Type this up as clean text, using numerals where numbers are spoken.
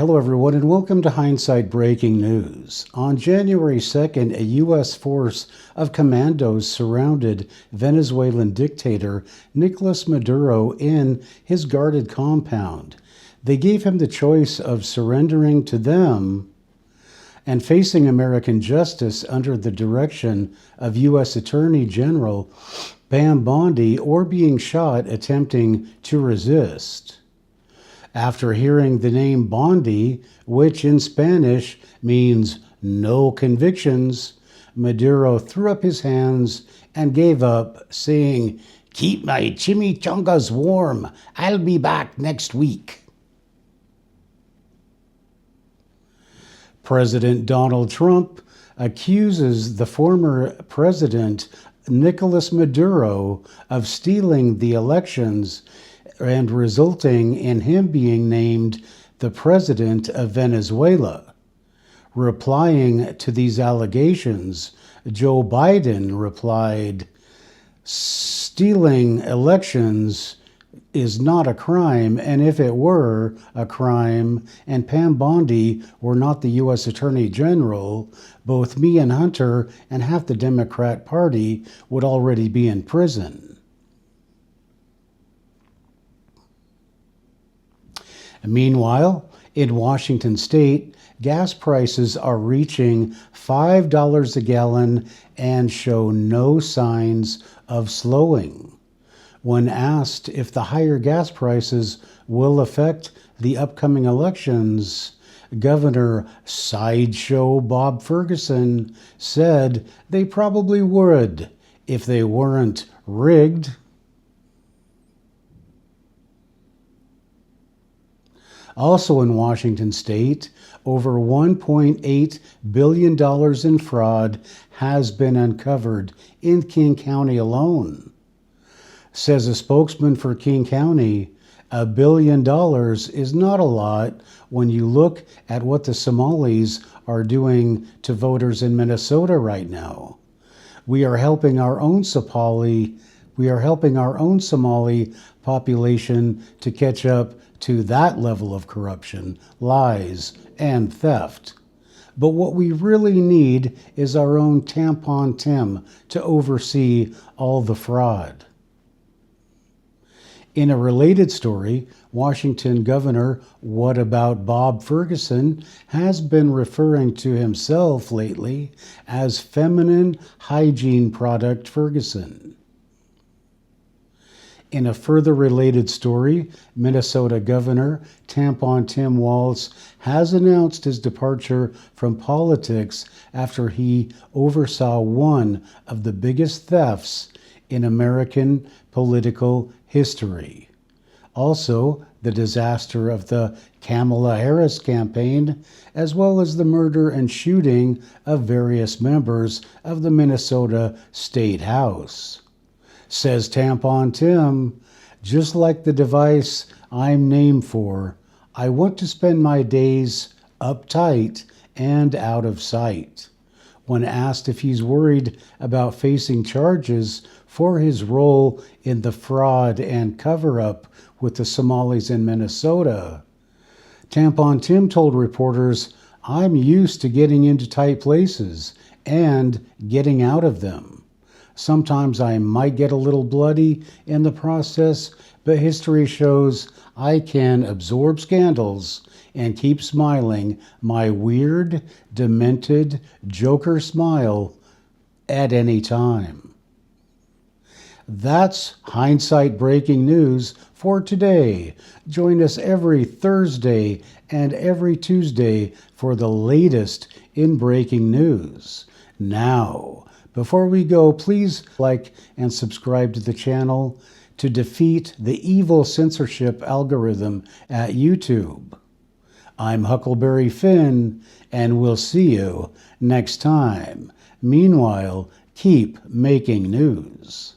Hello everyone and welcome to Hindsight Breaking News. On January 2nd, a U.S. force of commandos surrounded Venezuelan dictator Nicolas Maduro in his guarded compound. They gave him the choice of surrendering to them and facing American justice under the direction of U.S. Attorney General Pam Bondi, or being shot attempting to resist. After hearing the name Bondi, which in Spanish means no convictions, Maduro threw up his hands and gave up, saying, "Keep my chimichangas warm. I'll be back next week." President Donald Trump accuses the former president, Nicolas Maduro, of stealing the elections and resulting in him being named the president of Venezuela. Replying to these allegations, Joe Biden replied, "Stealing elections is not a crime, and if it were a crime and Pam Bondi were not the U.S. Attorney General, both me and Hunter and half the Democrat Party would already be in prison." Meanwhile, in Washington state, gas prices are reaching $5 a gallon and show no signs of slowing. When asked if the higher gas prices will affect the upcoming elections, Governor Sideshow Bob Ferguson said they probably would if they weren't rigged. Also in Washington state, over $1.8 billion in fraud has been uncovered in King County alone. Says a spokesman for King County, $1 billion is not a lot when you look at what the Somalis are doing to voters in Minnesota right now. We are helping our own Somali population to catch up to that level of corruption, lies, and theft. But what we really need is our own Tampon Tim to oversee all the fraud. In a related story, Washington Governor What About Bob Ferguson has been referring to himself lately as feminine hygiene product Ferguson. In a further related story, Minnesota Governor Tampon TimWalz has announced his departure from politics after he oversaw one of the biggest thefts in American political history. Also, the disaster of the Kamala Harris campaign, as well as the murder and shooting of various members of the Minnesota State House. Says Tampon Tim, "Just like the device I'm named for, I want to spend my days uptight and out of sight." When asked if he's worried about facing charges for his role in the fraud and cover-up with the Somalis in Minnesota, Tampon Tim told reporters, "I'm used to getting into tight places and getting out of them. Sometimes I might get a little bloody in the process, but history shows I can absorb scandals and keep smiling my weird, demented Joker smile at any time." That's Hindsight Breaking News for today. Join us every Thursday and every Tuesday for the latest in breaking news. Now, before we go, please like and subscribe to the channel to defeat the evil censorship algorithm at YouTube. I'm Huckleberry Finn, and we'll see you next time. Meanwhile, keep making news.